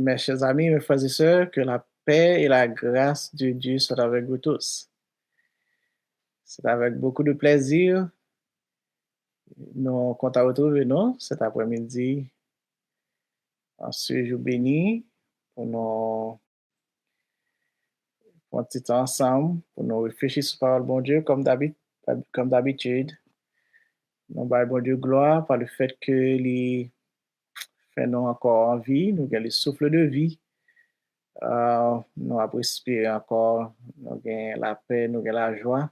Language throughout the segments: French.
Mes chers amis, mes frères et sœurs, que la paix et la grâce de Dieu soient avec vous tous. C'est avec beaucoup de plaisir nous comptons retrouver nous cet après-midi en ce jour béni pour nous pour un petit temps ensemble, pour nous réfléchir sur la parole de bon Dieu comme d'habitude. Nous bâillons bon Dieu gloire par le fait que les fait nous encore en vie, nous avons le souffle de vie. Nous avons respiré encore, nous avons la paix, nous avons la joie.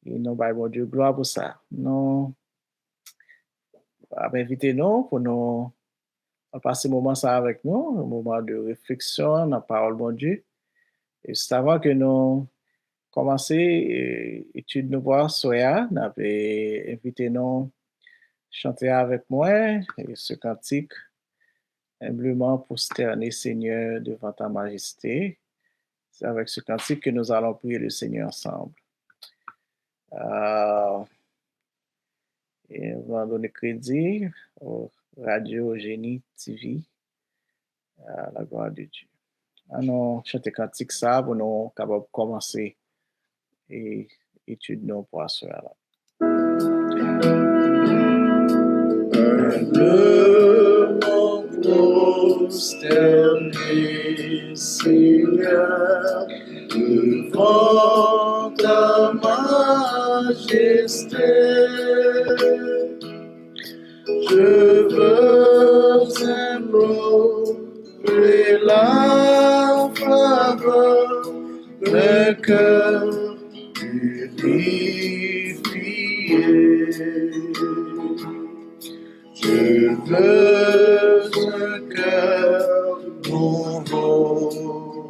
Et nous bâillons bon Dieu gloire pour ça. Nous avons invité nous pour nous passer un moment ça avec nous, un moment de réflexion dans la parole de bon Dieu. Et c'est avant que nous commençons l'étude de voir soya, nous avons invité nous chanter avec moi et ce cantique humblement prosterné Seigneur devant ta majesté. C'est avec ce cantique que nous allons prier le Seigneur ensemble. Et on va donner crédit au Radio Génie TV à la gloire de Dieu. Nous chanter cantique ça pour nous capables de commencer et étude nous pour assurer là. Humblement prosterné, Seigneur, devant ta majesté, je veux implorer la faveur d'un cœur purifié. Je veux un cœur nouveau,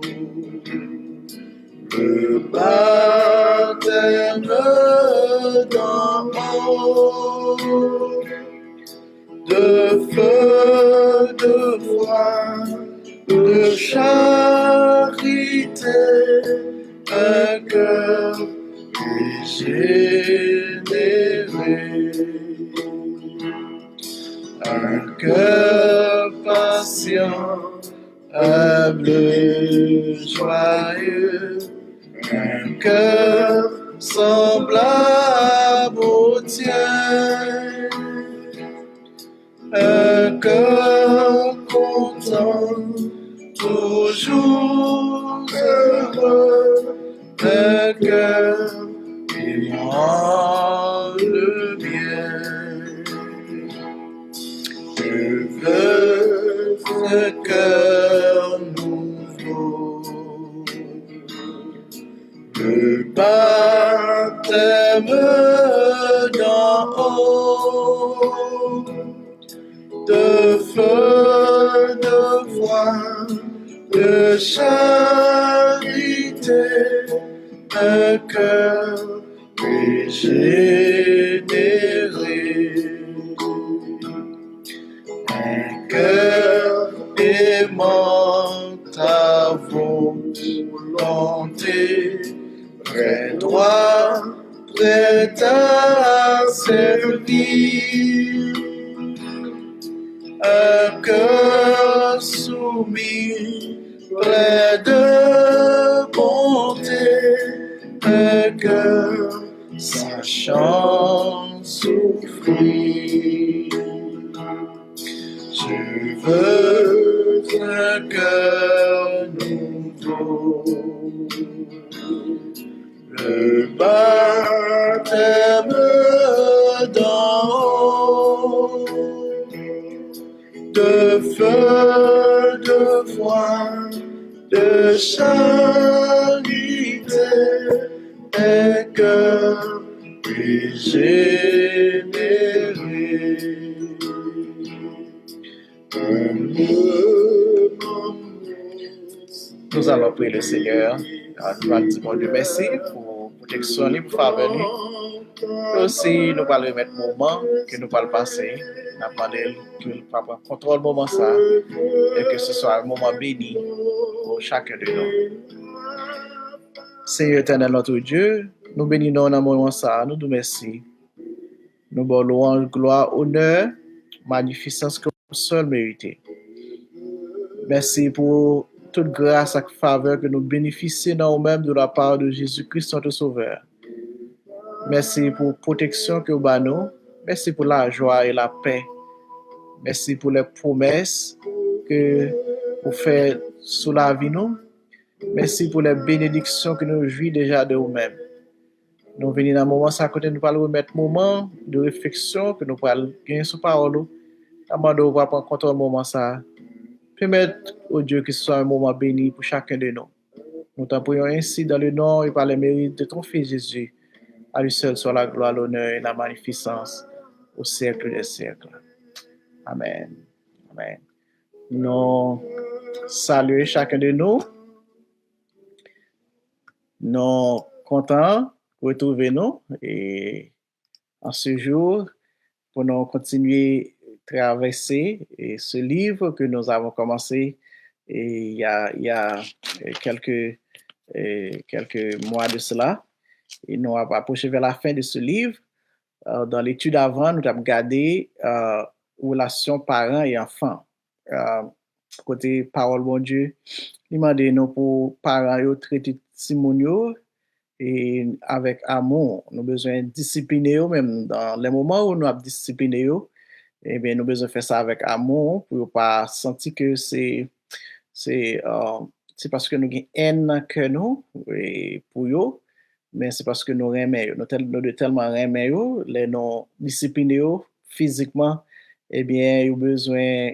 le baptême d'en haut, de feu, de foi, de charité, un cœur régénéré. Un cœur patient, humble, joyeux, un cœur semblable au tien, un cœur content, toujours heureux, un cœur aimant le bien. Je veux un cœur nouveau, le baptême d'en haut, de feu, de foi, de charité, un cœur régénéré. Un cœur aimant ta volonté, prêt droit, prêt à servir. Un cœur soumis, près de bonté, un cœur sachant souffrir. Je veux un cœur nouveau, le baptême d'en haut, de feu, de foi, de charité, un cœur régénéré. Nous allons prier le Seigneur. Nous allons dire, bon Dieu, merci pour protection, pour faveur. Et aussi, nous allons remettre le moment que nous allons passer. Nous allons demander que le Papa contrôle le moment ça et que ce soit un moment béni pour chacun de nous. Seigneur éternel, notre Dieu, nous bénissons dans le moment ça, nous nous merci. Nous bon louange, gloire, honneur, magnificence que nous seul mérité. Merci pour toute grâce et faveur que nous bénéficions dans nous-mêmes de la part de Jésus-Christ, notre Sauveur. Merci pour la protection que vous nous. Merci pour la joie et la paix. Merci pour les promesses que vous faites sous la vie nous. Merci pour les bénédictions que nous jouissons déjà de nous-mêmes. Nous venons dans un moment, ça côté nous allons remettre un moment de réflexion que nous allons gagner sur parole. Avant de voir prendre contrôle du moment ça. Permettre au Dieu que ce soit un moment béni pour chacun de nous. Nous t'en prions ainsi dans le nom et par les mérites de ton Fils Jésus. À lui seul soit la gloire, l'honneur et la magnificence au siècle des siècles. Amen. Amen. Nous saluons chacun de nous. Nous contents de retrouver nous et en ce jour pour nous continuer traverser ce livre que nous avons commencé il y a quelques mois de cela. Et nous avons approché vers la fin de ce livre. Dans l'étude avant, nous avons regardé relation parents et enfants. Côté parole, bon Dieu, demandez-nous pour parents traiter Simonio et avec amour. Nous avons besoin de discipliner, même dans les moments où nous avons discipliné, eh bien, nous avons besoin de faire ça avec amour pour ne pas sentir que c'est parce que nous avons haine que nous et pour eux, mais c'est parce que nous aimons. Nous tellement aimons, les nous discipliner physiquement, eh bien, nous avons besoin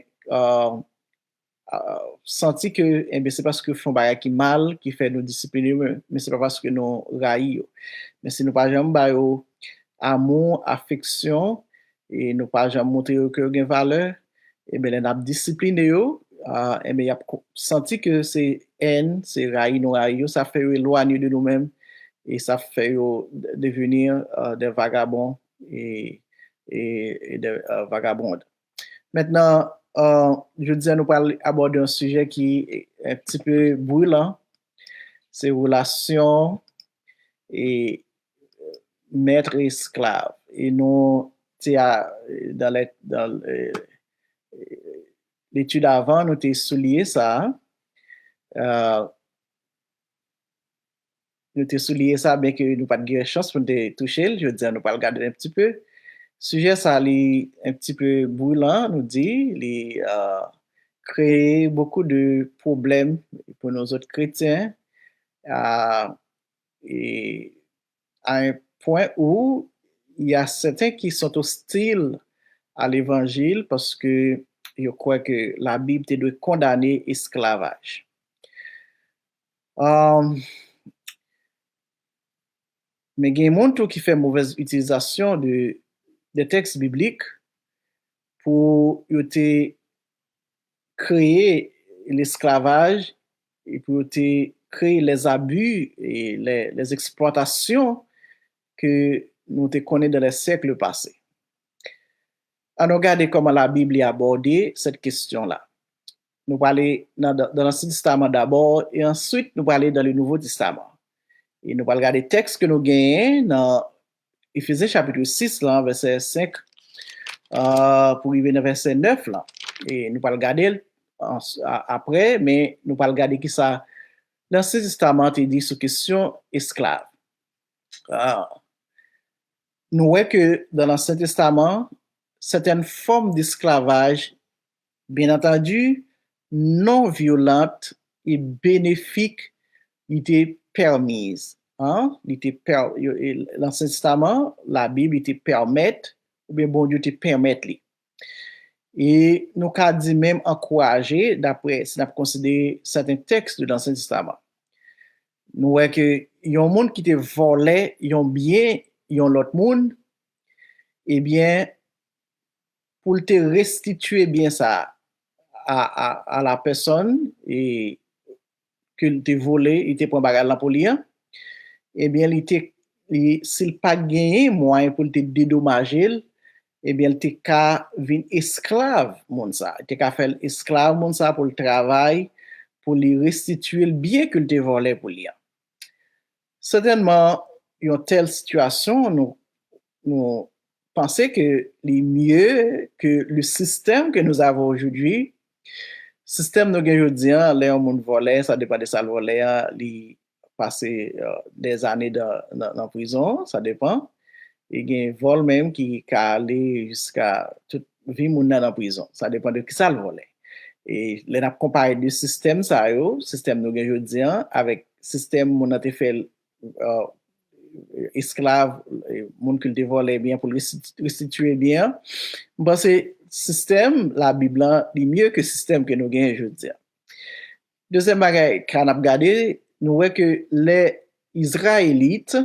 sentir que eh bien, c'est parce que font bail qui mal qui fait nous discipliner, mais c'est pas parce que nous raillons. Mais si nous pas jamais amour, affection, et nous pas jamais montrer que nous avons valeur, et bien, nous avons discipliné, et bien, il a senti que c'est haine, c'est railler, nous railler, ça fait éloigner de nous-mêmes, et ça fait devenir des vagabonds et des vagabondes. Maintenant, je disais, nous allons aborder un sujet qui est un petit peu brûlant, c'est relations et maître et esclave. Et nous, dans l'étude avant, nous avons souligné ça. Nous avons souligné ça, bien que nous n'avons pas de chance pour nous toucher. Je veux dire, nous allons regarder un petit peu. Sujet ça est un petit peu brûlant, nous dit, il crée beaucoup de problèmes pour nos autres chrétiens et à un point où il y a certains qui sont hostiles à l'évangile parce que je crois que la Bible doit condamner l'esclavage. Mais il y a des gens qui font mauvaise utilisation des textes bibliques pour créer l'esclavage et pour créer les abus et les exploitations que nous connaissons dans les siècles passés. Alors, regardez comment la Bible a abordé cette question-là. Nous allons aller dans l'Ancien Testament d'abord et ensuite nous allons aller dans le Nouveau Testament. Et nous allons regarder les textes que nous gagnons dans Éphésiens chapitre 6, là, verset 5, pour arriver dans verset 9. Là. Et nous allons regarder après, mais nous allons regarder qui ça. L'Ancien Testament est dit sur question esclave. Nous voyons que dans l'Ancien Testament, certaines formes d'esclavage, bien entendu, non violentes et bénéfiques, étaient permises. L'Ancien Testament, la Bible te permet, ou bien bon Dieu te permet. Et nous avons dit même encourager, d'après si nous considérons certains textes de l'Ancien Testament. Nous voyons que y a un monde qui te volait, y a bien yon lot moun, eh bien, pour te restituer bien ça à la personne et que te volé, il te prend bagage là pour lui, eh bien, s'il pas gagné moyen pour te dédommager, eh bien, il te ka vin esclave moun ça. Il te ka faire esclave moun ça pour le travail, pour lui restituer le bien que te volé pour lui. Certainement, une telle situation, nous pensons que les mieux que le système que nous avons aujourd'hui, système nous gagnons aujourd'hui, les gens volent, ça dépend de ça le volet, ils passent des années dans prison, ça dépend. Il y a un vol même qui aller jusqu'à toute vie moun dans prison, ça dépend de qui ça le volet. Et les n'a comparé du système ça yo, système nous gagnons aujourd'hui avec système moun a fait esclave, moun qui te volé bien pour restituer bien. Parce que système, la Bible, est mieux que le système que nous gagnons aujourd'hui. Deuxième bagage, quand on a regardé, nous voyons que les Israélites,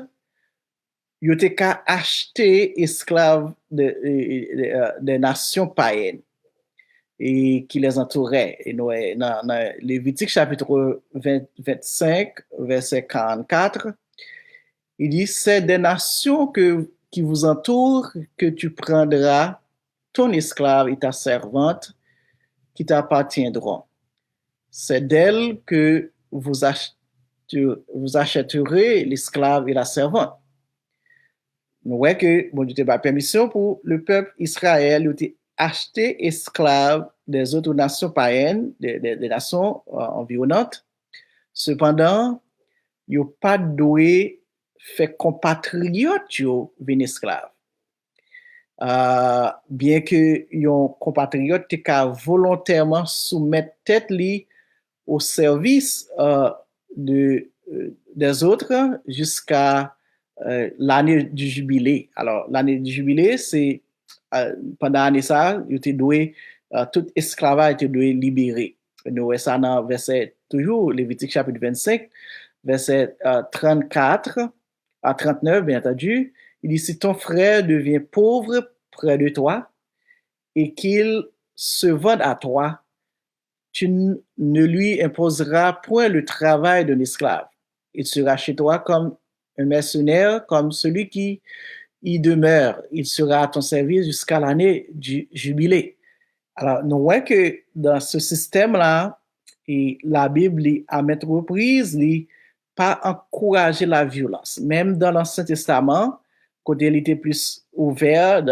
ils ont acheté esclaves des nations païennes et qui les entouraient. Et nous, dans Lévitique chapitre 25, verset 44, il dit, c'est des nations qui vous entourent que tu prendras ton esclave et ta servante qui t'appartiendront. C'est d'elle que vous achèterez l'esclave et la servante. Nous voyons que bon Dieu t'a pas permission pour le peuple Israël de acheter esclaves des autres nations païennes, des nations environnantes. Cependant, ils n'ont pas doué fait compatriotes yo vin esclave. Bien que yon compatriote te ka volontairement soumettre tête li au service des autres jusqu'à l'année du jubilé. Alors, l'année du jubilé, c'est pendant l'année ça, il était doué, tout esclavage était doué libéré. Nous voyons ça dans verset, toujours, Lévitique chapitre 25, verset 34 à 39, bien entendu. Il dit, si ton frère devient pauvre près de toi et qu'il se vende à toi, tu ne lui imposeras point le travail d'un esclave. Il sera chez toi comme un mercenaire, comme celui qui y demeure. Il sera à ton service jusqu'à l'année du jubilé. Alors, nous voyons que dans ce système-là, et la Bible, à maintes reprises, pas encourager la violence. Même dans l'Ancien Testament, côté il était plus ouvert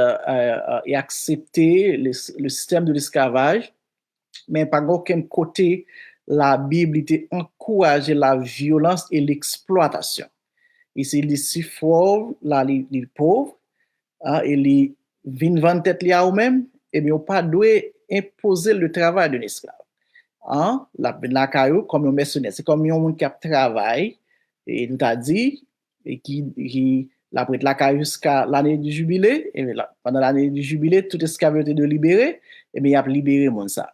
et accepter le système de l'esclavage, mais par aucun côté, la Bible était encourager la violence et l'exploitation. Ici, les si fort, les pauvres, et les vins vendre tête li à eux-mêmes, et bien, on pas doué imposer le travail d'un esclave. La caillou comme un mercenaire, c'est comme un monde qui travaille, et nous t'a dit, et qui la prête la caillou jusqu'à l'année du jubilé, et là, pendant l'année du jubilé, tout esclave était de libérer, et bien, il a libéré mon ça.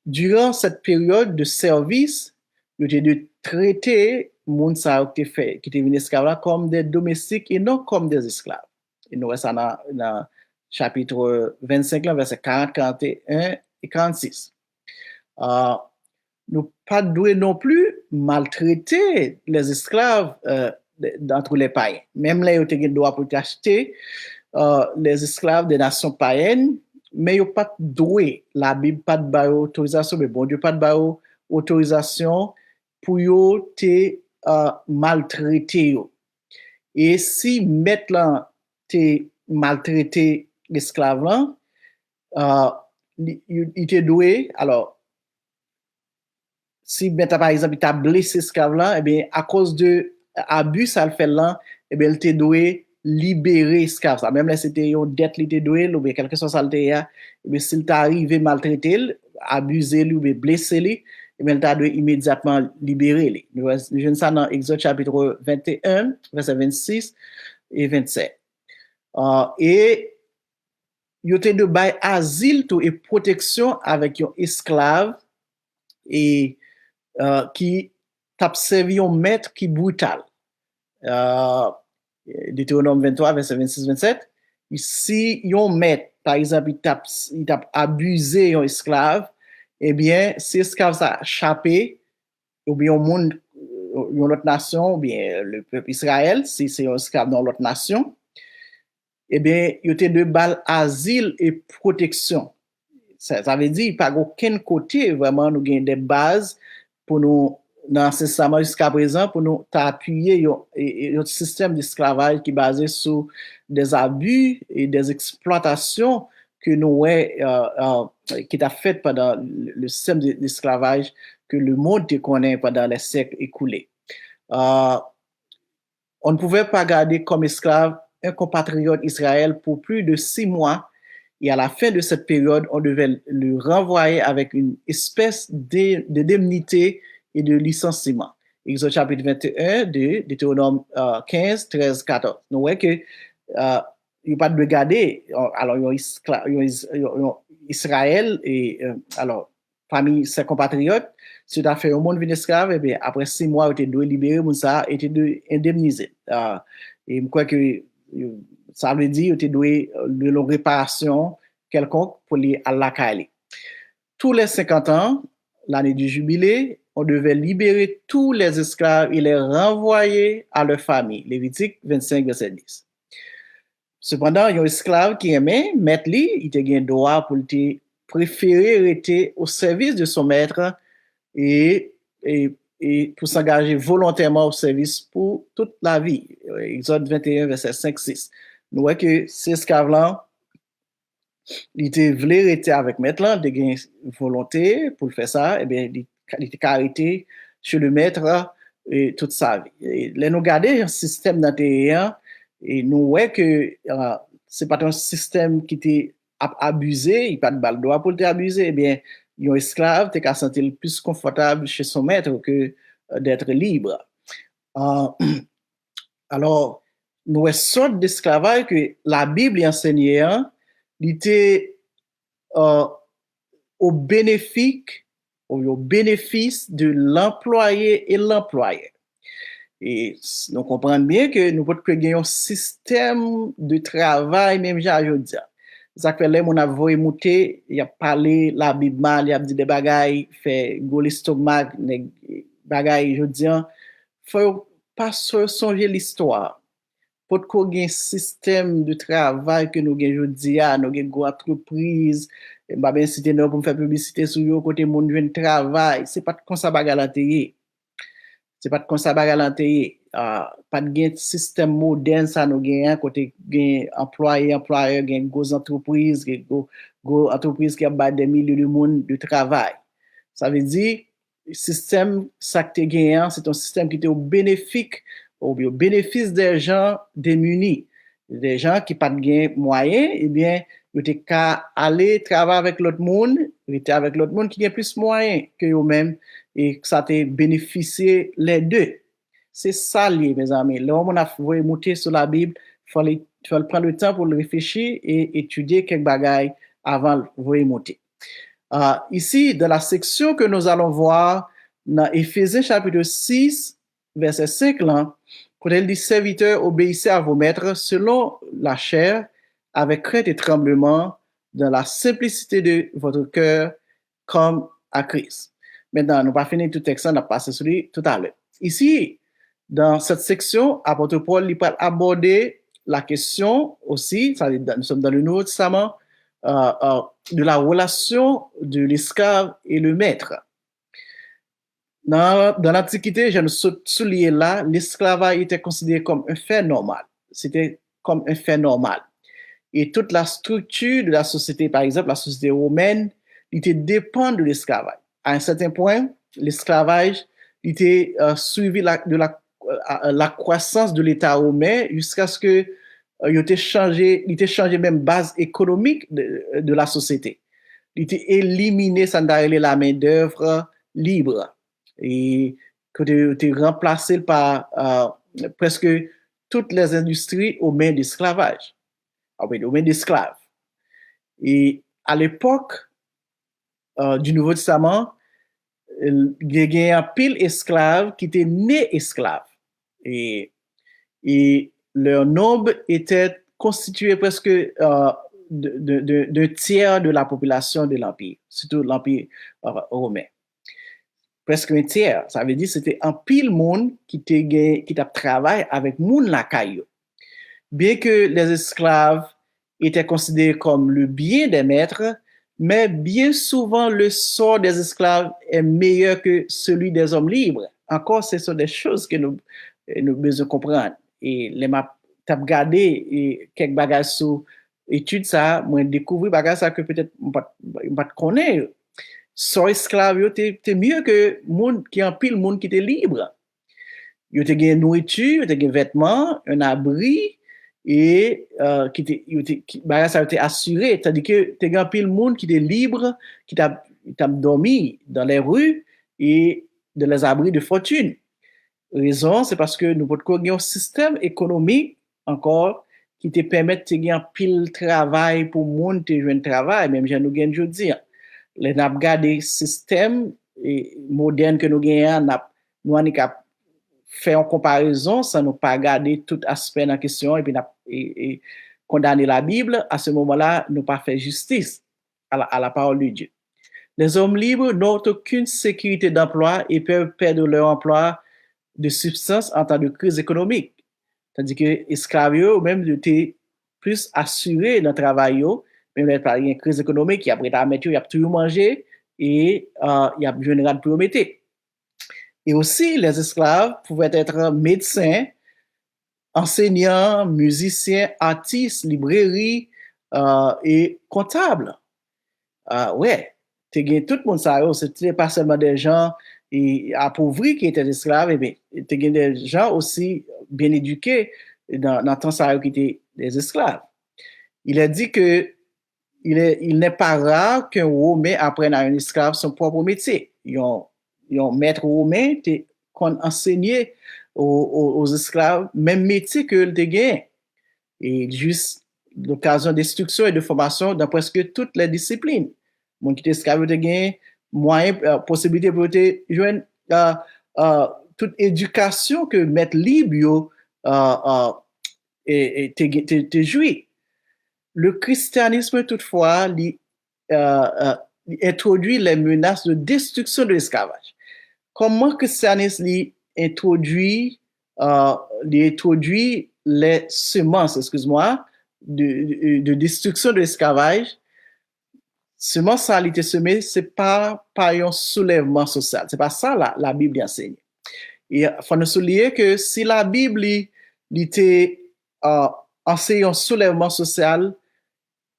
Durant cette période de service, il était de traiter moun sa qui était venu esclave comme des domestiques et non comme des esclaves. Et nous ça dans chapitre 25, verset 40, 41 et 46. Nous pas doué non plus maltraiter les esclaves d'entre les païens. Même là, ils ont droit pour acheter les esclaves des nations païennes, mais ils n'ont pas doué. La Bible pas de autorisation, mais bon Dieu pas de autorisation pour yo te maltraiter yo. Et si maintenant te maltraiter l'esclave là, il te doué, alors si maintenant par exemple il t'a blessé l'esclave là, eh bien à cause de abus ça le fait là, eh bien il te doué libérer l'esclave ça. Même là c'était une dette il te doué ou bien quelque chose ça le te ya, eh bien s'il t'arrive maltraiter, abuser lui ou bien blesser lui, eh bien, il t'a dû immédiatement libérer. Nous voyons ça dans Exode chapitre 21, verset 26 et 27. Et il y a de bail asile et protection avec un esclave et qui t'a servi un maître qui brutal. Euh, Deutéronome 23, verset 26-27. Si yon maître, par exemple, il t'a abusé un esclave, eh bien, si esclave ça échappé, ou bien au monde, une autre nation, ou bien le peuple Israël, si c'est un esclave dans l'autre nation, eh bien, il y a de balles asile et protection. Ça veut dire pas aucun côté vraiment nous gagnons des bases pour nous dans ce système jusqu'à présent pour nous appuyer un système d'esclavage qui est basé sur des abus et des exploitations que nous qui est fait pendant le système d'esclavage que le monde connaît pendant les siècles écoulés. On ne pouvait pas garder comme esclave un compatriote Israël pour plus de 6 mois. Et à la fin de cette période, on devait le renvoyer avec une espèce d'indemnité et de licenciement. Exode chapitre 21 de Deutéronome 15, 13, 14. Nous voyons que il n'y a pas de garder. Alors, Israël et alors, parmi ses compatriotes, si tu as fait un monde venu esclave, et bien, après 6 mois, tu dois libérer, ça, et tu dois indemniser. Et je crois que ça veut dire que tu dois de la réparation quelconque pour les à la Kali. Tous les 50 ans, l'année du jubilé, on devait libérer tous les esclaves et les renvoyer à leur famille. Lévitique 25, verset 10. Cependant, il y a un esclave qui aimait mettre lui, il a un droit pour te préférer rester au service de son maître et pour s'engager volontairement au service pour toute la vie. Exode 21, verset 5-6. Nous voyons que ces esclaves-là, ils voulaient rester avec maître, là, ils ont une volonté pour faire ça, et bien, ils étaient arrêtés chez le maître et toute sa vie. Et là, nous regardons un système d'intérieur et nous voyons que ce n'est pas un système qui était abusé, il n'y a pas de balle droit pour t'abuser, eh bien, un esclave, tu es sentir le plus confortable chez son maître que d'être libre. Alors, nous avons sorte d'esclavage que la Bible enseignait, il était au bénéfice de l'employé et l'employeur. Et nous comprenons bien que nous pouvons créer un système de travail, même aujourd'hui. Ça fait là, mon avoye monté, il a parlé la Bible mal, il a dit des bagailles, fait go l'estomac, des bagailles, je dis, faut pas songer l'histoire. Pour qu'on ait un système de travail que nous avons aujourd'hui, nous avons une entreprise, je ne vais pas citer pour me faire publicité sur le côté mon travail, ce n'est pas comme ça bagalanteye. C'est pas comme ça bagalanteye. Pas de système moderne ça nous gagne côté gain employeur gain grosses entreprises entreprises qui a des milliers de monde de travail. Ça veut dire système ça que gagnant c'est un système qui est au bénéfice des gens démunis, des gens qui pas de moyens, eh bien ils ont qu'à aller travailler avec l'autre monde, avec l'autre monde qui a plus moyens que eux-mêmes et que ça te bénéficié les deux. C'est ça, mes amis. Là, on a monter sur la Bible, il faut prendre le temps pour le réfléchir et étudier quelques bagailles avant de monter. Ici, dans la section que nous allons voir, dans Éphésiens chapitre 6, verset 5, là, quand elle dit, serviteurs, obéissez à vos maîtres selon la chair, avec crainte et tremblement, dans la simplicité de votre cœur, comme à Christ. Maintenant, nous pas fini tout texte, on a passé sur lui tout à l'heure. Ici, dans cette section, apôtre Paul il va aborder la question aussi, nous sommes dans le Nouveau Testament, de la relation de l'esclave et le maître. Dans l'Antiquité, je ne souligne là, l'esclavage était considéré comme un fait normal. C'était comme un fait normal. Et toute la structure de la société, par exemple, la société romaine, était dépend de l'esclavage. À un certain point, l'esclavage était suivi de la croissance de l'État romain jusqu'à ce que il était changé même base économique de la société. Il était éliminé, ça n'allait la main d'œuvre libre et que était remplacé par presque toutes les industries aux mains d'esclavage, aux mains d'esclaves. Et à l'époque du Nouveau Testament, il y a un pile esclave qui était né esclave. Et et leur nombre était constitué presque d'un tiers de la population de l'Empire, surtout l'Empire romain. Presque un tiers. Ça veut dire que c'était un pile monde qui t'a travaillé avec monde la caillou. Bien que les esclaves étaient considérés comme le bien des maîtres, mais bien souvent le sort des esclaves est meilleur que celui des hommes libres. Encore, ce sont des choses que nous besoin comprendre. Et les m'a t'as regardé quelques bagages sur études ça, moi découvrir bagages ça que peut-être pas connaître. So esclave yo t'es mieux que monde qui en pile monde qui était libre. Yo te gen nourriture, yo te gen vêtements, un abri, et baga ça été assuré, tandis que te gen pile monde qui était libre, qui t'a dormi dans les rues et dans les abris de fortune. Raison, c'est parce que nous avons un système économique encore qui te permet de gagner pile travail pour monde te joindre travail, même j'ai nous gagne jodi. Les n'a regardé système moderne que nous gagnons, nous on faire une comparaison sans ne pas regarder tout aspect dans la question et condamner la Bible, à ce moment-là, nous pas faire justice à la parole de Dieu. Les hommes libres n'ont aucune sécurité d'emploi et peuvent perdre leur emploi de substance en temps de crise économique. Tandis que les esclaves, même, étaient plus assurés dans le travail, même il y a une crise économique, il y a prêt à mettre, il y a tout manger et il y a général pour mettre. Et aussi, les esclaves pouvaient être médecins, enseignants, musiciens, artistes, librairies et comptables. Ouais, tout le monde ça, c'était pas seulement des gens appauvris qui étaient esclaves, mais tu des gens aussi bien éduqués dans le temps ça qui étaient des esclaves. Il a dit que il n'est pas rare qu'un Romain apprenne à un esclave son propre métier. Un maître romain qu'on enseignait aux esclaves même métier que le gagné. Et juste l'occasion d'instruction et de formation dans presque toutes les disciplines. Mon qui esclave te gagné moyen possibilité pour te joindre toute éducation que maître libre te jouit. Le christianisme, toutefois, introduit les menaces de destruction de l'esclavage. Comment le christianisme introduit les semences, excuse-moi, de destruction de l'esclavage? Semences, ça a été semé, c'est pas un soulèvement social. C'est pas ça la Bible enseigne. Et il faut nous souligner que si la Bible était enseigne un soulèvement social,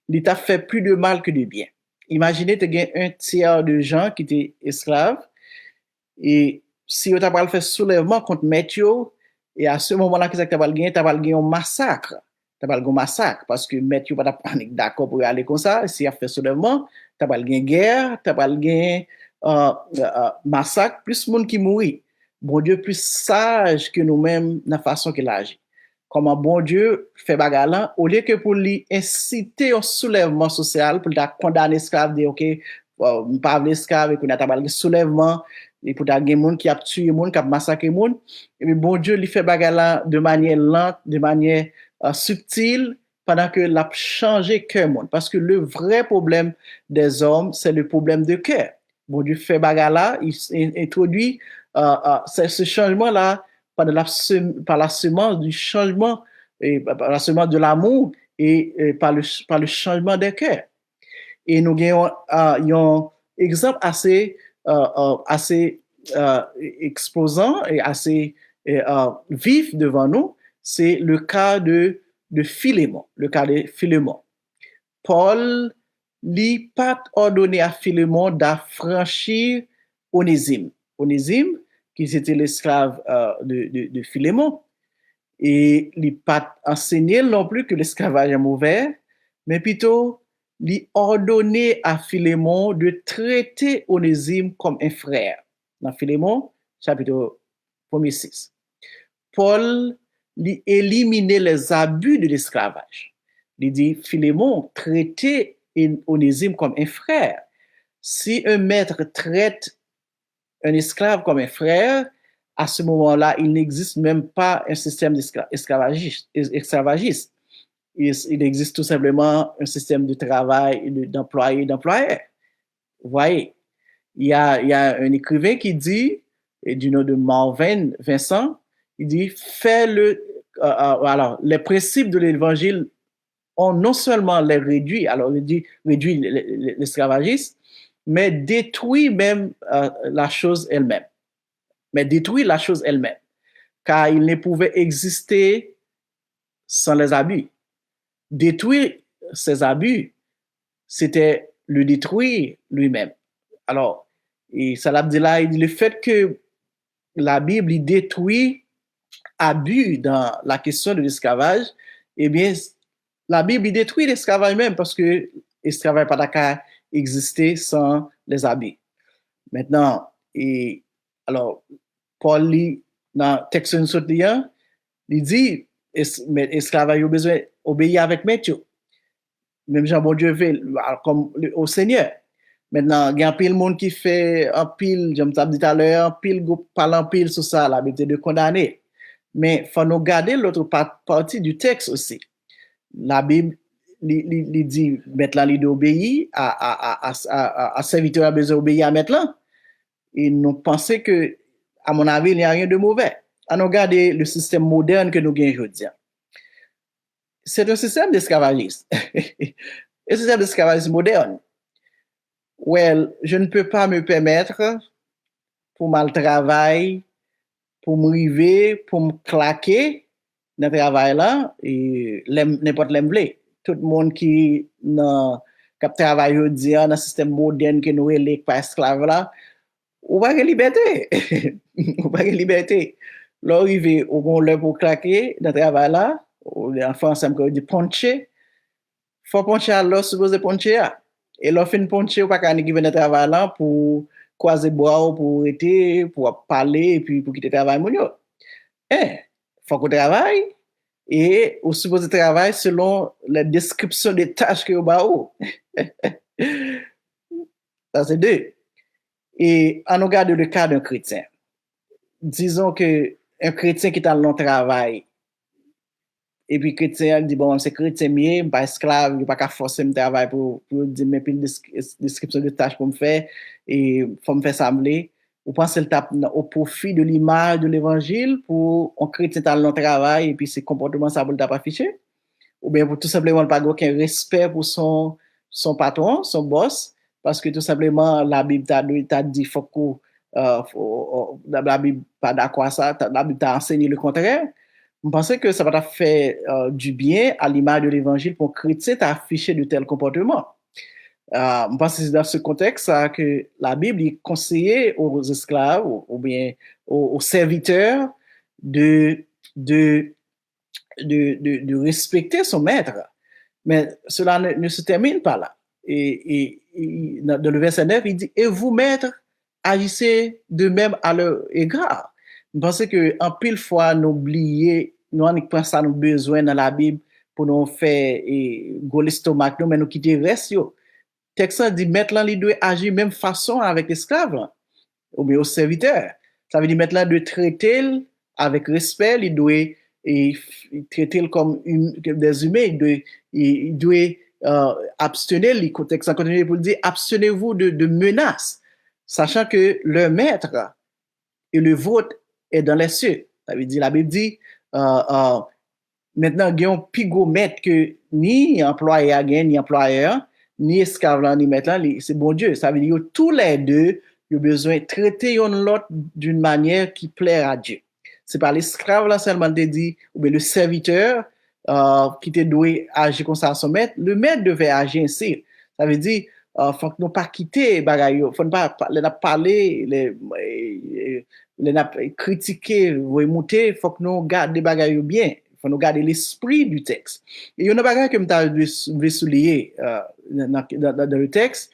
l'État fait plus de mal que de bien. Imaginez, tu as un tiers de gens qui étaient esclaves et si tu as fait soulèvement contre Mathieu, et à ce moment-là, tu as gagné un massacre. Tu as un massacre parce que Mathieu n'a pas d'accord pour aller comme ça. Si tu as fait soulèvement, tu as gagné guerre, tu as gagné massacre, plus de monde qui mourit. Bon Dieu plus sage que nous-mêmes dans la façon qu'il agit. Comment bon Dieu fait bagarre au lieu que pour lui inciter un soulèvement social, pour condamner l'esclave, dire ok, pas l'esclave, et qu'on a un soulèvement, et pour des gens qui a tué des gens, qui a massacré des gens, et bien bon Dieu lui fait bagarre de manière lente, de manière subtile, pendant que l'a changé cœur monde. Parce que le vrai problème des hommes, c'est le problème de cœur. Bon Dieu fait bagarre, il introduit ce changement-là par la semence du changement, et par la semence de l'amour et par le changement des cœurs. Et nous avons un exemple assez exposant et assez vif devant nous, c'est le cas de Philémon. Le cas de Philémon. Paul n'a pas ordonné à Philémon d'affranchir Onésime. Onésime, qui était l'esclave de Philémon. Et il n'a pas enseigné non plus que l'esclavage est mauvais, mais plutôt il a ordonné à Philémon de traiter Onésime comme un frère. Dans Philémon, chapitre 1er-6. Paul a éliminé les abus de l'esclavage. Il dit, Philémon, traitez Onésime comme un frère. Si un maître traite un esclave comme un frère, à ce moment-là, il n'existe même pas un système esclavagiste. Il existe tout simplement un système de travail, d'employé, d'employeur. Vous voyez, il y a un écrivain qui dit, du nom de Marvin Vincent, il dit, alors, les principes de l'évangile ont non seulement les réduit, alors il dit réduit l'esclavagisme, mais détruit même la chose elle-même. Mais détruit la chose elle-même, car il ne pouvait exister sans les abus. Détruire ces abus, c'était le détruire lui-même. Alors, et Salah Abdillah, il dit le fait que la Bible il détruit abus dans la question de l'esclavage, eh bien, la Bible il détruit l'esclavage même parce que l'esclavage n'a pas exister sans les abus. Maintenant, et alors, Paul, dans le texte de Sotia, il dit, esclavage a besoin d'obéir avec maître. Même Jean bon Dieu fait comme au Seigneur. Maintenant, il y a un pile monde qui fait un pile, je me dit tout à l'heure, un pile parle en pile sur ça, la Bible de condamner. Mais il faut nous garder l'autre partie du texte aussi. La Bible il dit, maintenant, il doit obéir à serviteur a besoin d'obéir à maintenant. Et nous pensons que, à mon avis, il n'y a rien de mauvais. À nous garder le système moderne que nous gagnons aujourd'hui. C'est un système d'esclavagisme. Un système d'esclavagisme moderne. Well, je ne peux pas me permettre, pour mal travail, pour me river, pour me claquer dans le travail là, et n'importe l'emblé. Tout le monde qui travaille aujourd'hui dans le système moderne que nous sommes pas esclaves là, ou pas de liberté. Ou pas de liberté. L'arrivée au bon l'heure pour claquer dans le travail là, en France, on dit puncher. Faut puncher à l'heure, supposé puncher à. Et l'on fait puncher ou pas qu'on qui vient de travail là pour croiser bois pour être, pour parler et puis pour quitter le travail. Faut qu'on travaille et on suppose travailler selon la description des tâches que vous avez. Ça c'est deux. Et on regarde le cas d'un chrétien. Disons que un chrétien qui est dans le travail et puis chrétien dit bon c'est chrétien mieux pas esclave il pas qu'à forcer me travail pour dire mais puis description de tâches pour me faire et faut me faire sembler ou penser le tape au profit de l'image de l'évangile pour un chrétien dans le travail et puis ses comportements ça pour le tape affiché ou bien pour tout simplement pas aucun respect pour son patron son boss parce que tout simplement la Bible t'a dit faut que la Bible pas d'accord à ça la Bible t'a enseigné le contraire. Je pense que ça va faire du bien à l'image de l'évangile pour chrétien afficher de tels comportements. Je pense que c'est dans ce contexte que la Bible est conseillée aux esclaves ou bien aux serviteurs de respecter son maître. Mais cela ne se termine pas là. Et dans le verset 9, il dit « Et vous, maîtres, agissez de même à leur égard. » Je pense qu'en pile fois, nous oublions, nous en avons ça nous besoin dans la Bible pour nous faire gros l'estomac, mais nous quitter le reste. Le texte dit maintenant, il doit agir de même façon avec l'esclave ou bien au serviteur. Ça veut dire maintenant de traiter avec respect, il doit traiter comme des humains, il doit abstenir, le texte continue pour dire abstenez-vous de menaces, sachant que le maître et le vôtre est dans les cieux. Ça veut dire, la Bible dit, maintenant, il y a un plus gros maître que ni employé, ni employeur, ni esclave, ni maître, c'est bon Dieu. Ça veut dire que tous les deux, ils ont besoin de traiter l'autre d'une manière qui plaît à Dieu. C'est pas l'esclave là seulement dit, ou bien le serviteur qui te doit agir comme ça à son maître, le maître devait agir ainsi. Ça veut dire, faut que nous pas quitter bagaille, faut pas les parler, les critiquer, monter, faut que nous garder bagaille bien, faut nous garder l'esprit du texte. Et il y a une bagaille que je veux souligner dans le texte,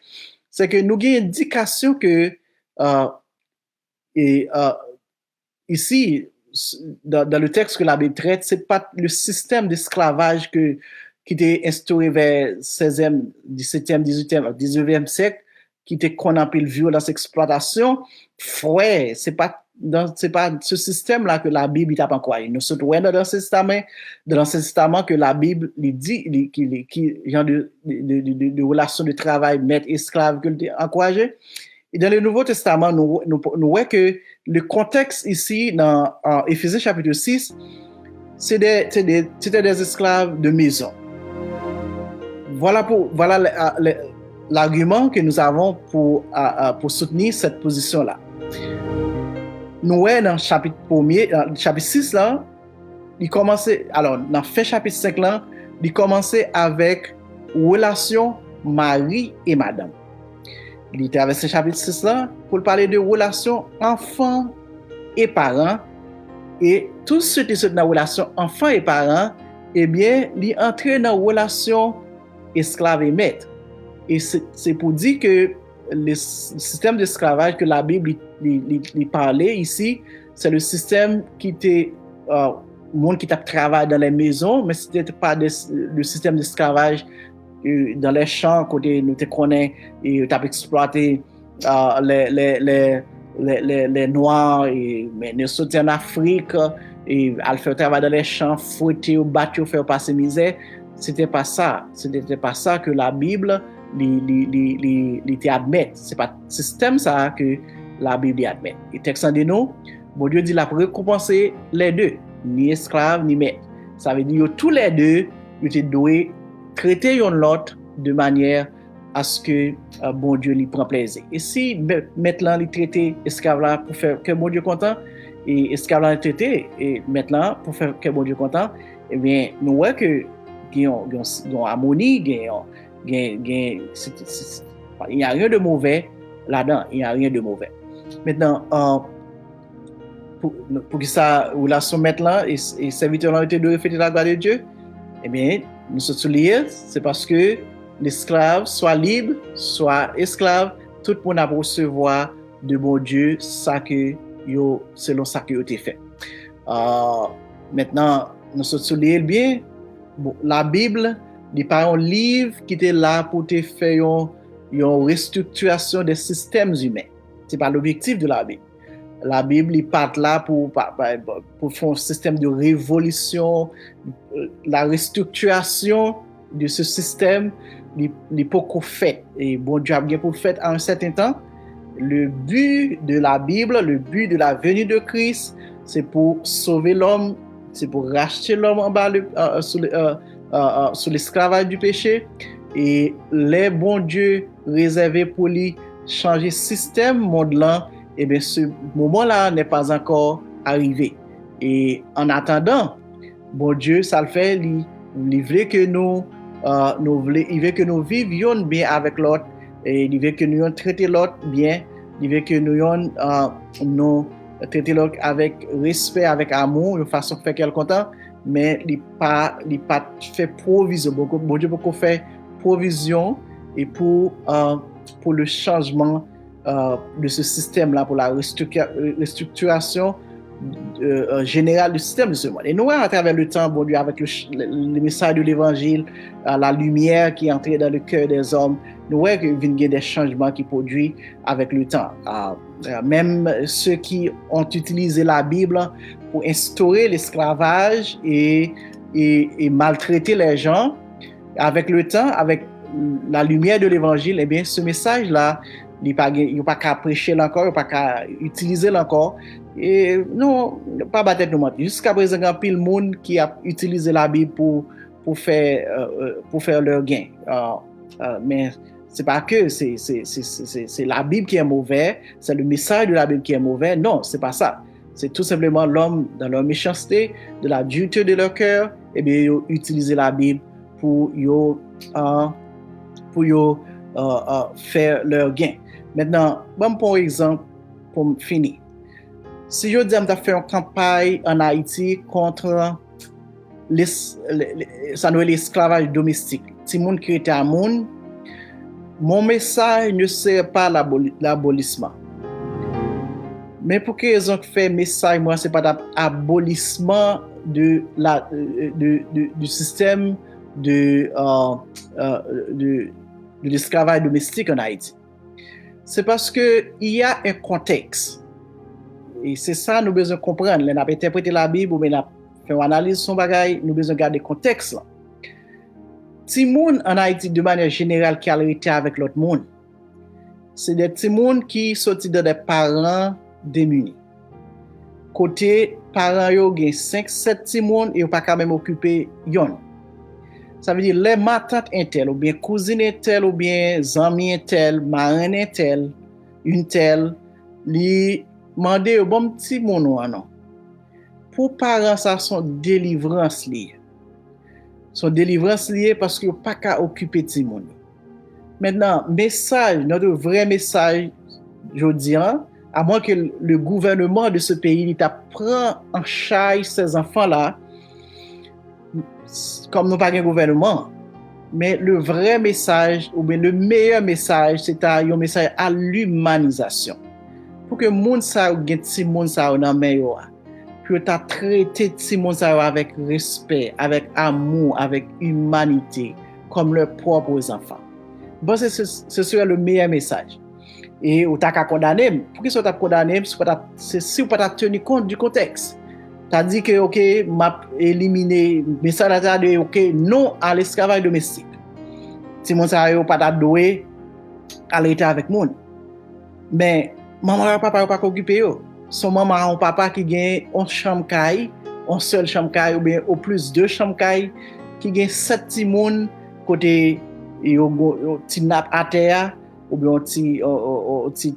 c'est que nous avons une indication que ici dans le texte que la Bible traite, c'est pas le système d'esclavage qui était instauré vers 16e, 17e, 18e, 19e siècle, qui était qu'on appelle violence exploitation. Ouais, c'est pas c'est pas ce système-là que la Bible t'a pas croyé. Nous sommes dans l'Ancien Testament que la Bible lui dit qui genre de relation de travail maître-esclave que encouragé. Et dans le Nouveau Testament, nous voyons que le contexte ici, dans Éphésiens chapitre 6, c'était des esclaves de maison. Voilà l'argument que nous avons pour soutenir cette position-là. Nous voyons dans le chapitre 1er, chapitre 6, là, alors, dans le chapitre 5, là, il commençait avec relation mari et madame. Il était avec ce chapitre 6 là pour parler de relation enfant et parents. Et tout ce qui est dans la relation enfant et parents, eh bien, il entre dans la relation esclave et maître. Et c'est pour dire que le système d'esclavage que la Bible parlait ici, c'est le système qui était monde qui travaille dans les maisons, mais ce n'était pas le système d'esclavage dans les champs, côté nous te connaît et tu as exploité les Noirs, mais nous sommes en Afrique et à faire travail dans les champs, fouetter ou battre, faire passer misère. C'était pas ça que la Bible admet. C'est pas le système ça que la Bible admet. Et texte de nous, bon Dieu dit la récompenser les deux, ni esclaves ni maîtres. Ça veut dire que tous les deux, ils étaient doués traiter l'autre de manière à ce que bon Dieu lui prend plaisir. Et si maintenant il traiter esclave là pour faire que bon Dieu content et esclave là traiter et maintenant pour faire que bon Dieu content, eh bien nous voyons que il y a une harmonie, il n'y a rien de mauvais là-dedans, il n'y a rien de mauvais. Maintenant pour que ça relation maintenant et serviteur là était de refléter la gloire de Dieu, eh bien nous sommes soulignés, c'est parce que l'esclave soit libre, soit esclave, tout le monde a recevoir de bon Dieu ça que selon ça que été fait. Maintenant, nous sommes soulignés bien. Bon, la Bible n'est pas un livre qui était là pour te faire une restructuration des systèmes humains. C'est pas l'objectif de la Bible. La Bible n'est pas là pour faire un système de révolution, la restructuration de ce système n'est pas qu'on fait. Et bon Dieu a bien pour faire à un certain temps. Le but de la Bible, le but de la venue de Christ, c'est pour sauver l'homme, c'est pour racheter l'homme en bas sous l'esclavage du péché. Et les bons dieux réservés pour lui changer le système monde-là, eh bien, ce moment-là n'est pas encore arrivé. Et en attendant, bon Dieu, ça le fait, il veut que il veut que nous vivions bien avec l'autre, et il veut que nous traitions l'autre bien, il veut que nous traitions l'autre avec respect, avec amour, de façon que fait qu'elle content, mais il pas fait provision. Bon Dieu beaucoup fait provision et pour le changement de ce système-là, pour la restructuration générale du système de ce monde. Et nous, à travers le temps, bon Dieu, avec le message de l'Évangile, la lumière qui est entrée dans le cœur des hommes, nous voyons qu'il y a des changements qui produisent avec le temps. Même ceux qui ont utilisé la Bible pour instaurer l'esclavage et maltraiter les gens, avec le temps, avec la lumière de l'Évangile, eh bien, ce message-là, il n'y a pas qu'à prêcher encore, il n'y a pas qu'à utiliser encore. Et non, pas battre nous mentir. Jusqu'à présent, il y a pile de monde qui a utilisé la Bible pour faire leur gain. Mais c'est pas que c'est la Bible qui est mauvaise, c'est le message de la Bible qui est mauvais. Non, c'est pas ça. C'est tout simplement l'homme dans leur méchanceté, de la dureté de leur cœur, et bien ils ont utilisé la Bible pour faire leur gain. Maintenant, bon pour exemple, pour finir. Si je dis que je fais une campagne en Haïti contre l'esclavage domestique, si le monde qui était à monde, mon message ne serait pas l'abolissement. Mais pour quelle raison que fait message, moi, c'est pas l'abolissement du système de l'esclavage domestique en Haïti. C'est parce que il y a un contexte. Et c'est ça nous besoin comprendre. Nous avons interprété la Bible ou bien fait une analyse son bagage, nous besoin garder contexte là. Ti moun en Haïti de manière générale qui a été avec l'autre monde. C'est des petits moun qui sorti de des parents démunis. Côté parents yo gen 5-7 petits moun et yo pas quand même occupé yon. Ça veut dire les matantes intel ou bien cousine intel ou bien zami intel, marraine intel, une telle li mandé au bon petit moun non. Pour parents ça son délivrance lié. Son délivrance lié parce que yo pas qu'à occuper petit moun. Maintenant, message, notre vrai message, je dirais, à moins que le gouvernement de ce pays prend en charge ces enfants-là, comme nous pas un gouvernement. Mais le vrai message, ou bien le meilleur message, c'est un message à l'humanisation. Pour que moun sa ou gen ti moun sa ou nan men yo, pour ta traiter ti moun sa ou avec respect, avec amour, avec humanité, comme leurs propres enfants. Bon, ce serait le meilleur message. Et ou t'as qu'à condamner. Pour que tu t'as condamné, c'est si ou pas t'as tenu compte du contexte. T'as dit que, ok, m'a éliminé, mais ça t'as dit, ok, non à l'esclavage domestique. Si mon ça yo pas t'as doué à l'état avec moun. Mais, maman et papa pas occupé yo. Son maman ou papa qui gagne une chambre caille, une seule chambre caille, ou bien au plus 2 chambres caille, qui gagne 7 petits moun côté yo ti nap à terre ou bien ti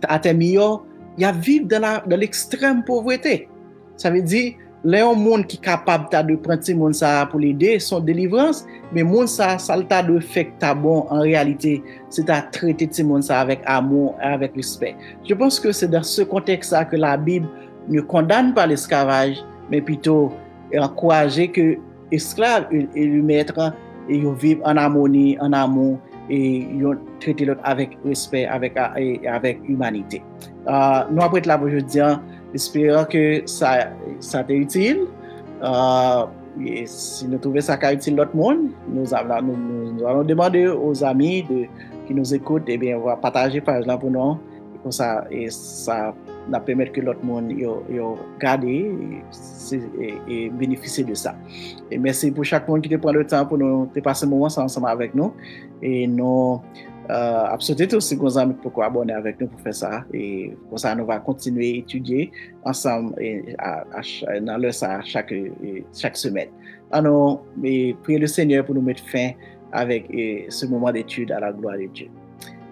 à terre mio, y a vivre dans l'extrême pauvreté. Ça veut dire les monde qui capable de prendre ces monde ça pour l'aider son délivrance, mais monde ça t'a de fait ta bon en réalité, c'est à traiter ces monde ça avec amour et avec respect. Je pense que c'est dans ce contexte là que la Bible ne condamne pas l'esclavage, mais plutôt encourager que esclaves et le maître et ils vivent en harmonie, en amour et ils traitent l'autre avec respect, avec humanité. Nous après là aujourd'hui, j'espère que ça t'est utile. Et si nous trouvons ça utile l'autre monde, nous allons demander aux amis qui nous écoutent, et bien on va partager par exemple pour nous, comme ça et ça va permettre que l'autre monde garde et bénéficier de ça. Et merci pour chaque monde qui te prend le temps pour nous passer un moment ensemble avec nous. Et nous absolument tous ces gros amis pour abonner avec nous pour faire ça. Et comme ça, nous va continuer à étudier ensemble dans le ça chaque semaine. Alors, priez le Seigneur pour nous mettre fin avec ce moment d'étude à la gloire de Dieu.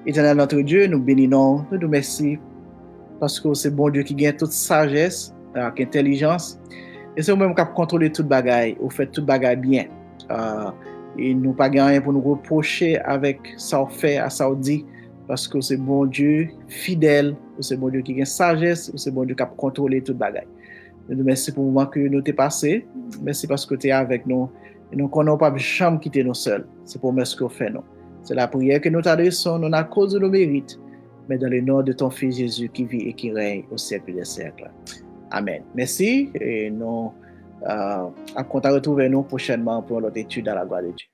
Éternel notre Dieu, nous bénissons, nous remercions parce que c'est bon Dieu qui gagne toute sagesse, avec intelligence. Et c'est vous-même qui contrôlez toute bagaille, vous faites toute bagaille bien. Et nous pas rien pour nous reprocher avec ça fait à ça dit parce que c'est bon Dieu fidèle, c'est bon Dieu qui gagne sagesse, c'est bon Dieu qui contrôler toute bagaille. Nous merci pour le moment que nous t'es passé. Merci parce que tu es avec nous. Et nous connaissons pas jamais quitter nous seuls. C'est pour merci que vous faites nous. C'est la prière que nous t'adressons, non à cause de nos mérites, mais dans le nom de ton Fils Jésus qui vit et qui règne au siècle des siècles. Amen. Merci et nous comptons retrouver nous prochainement pour notre étude à la gloire de Dieu.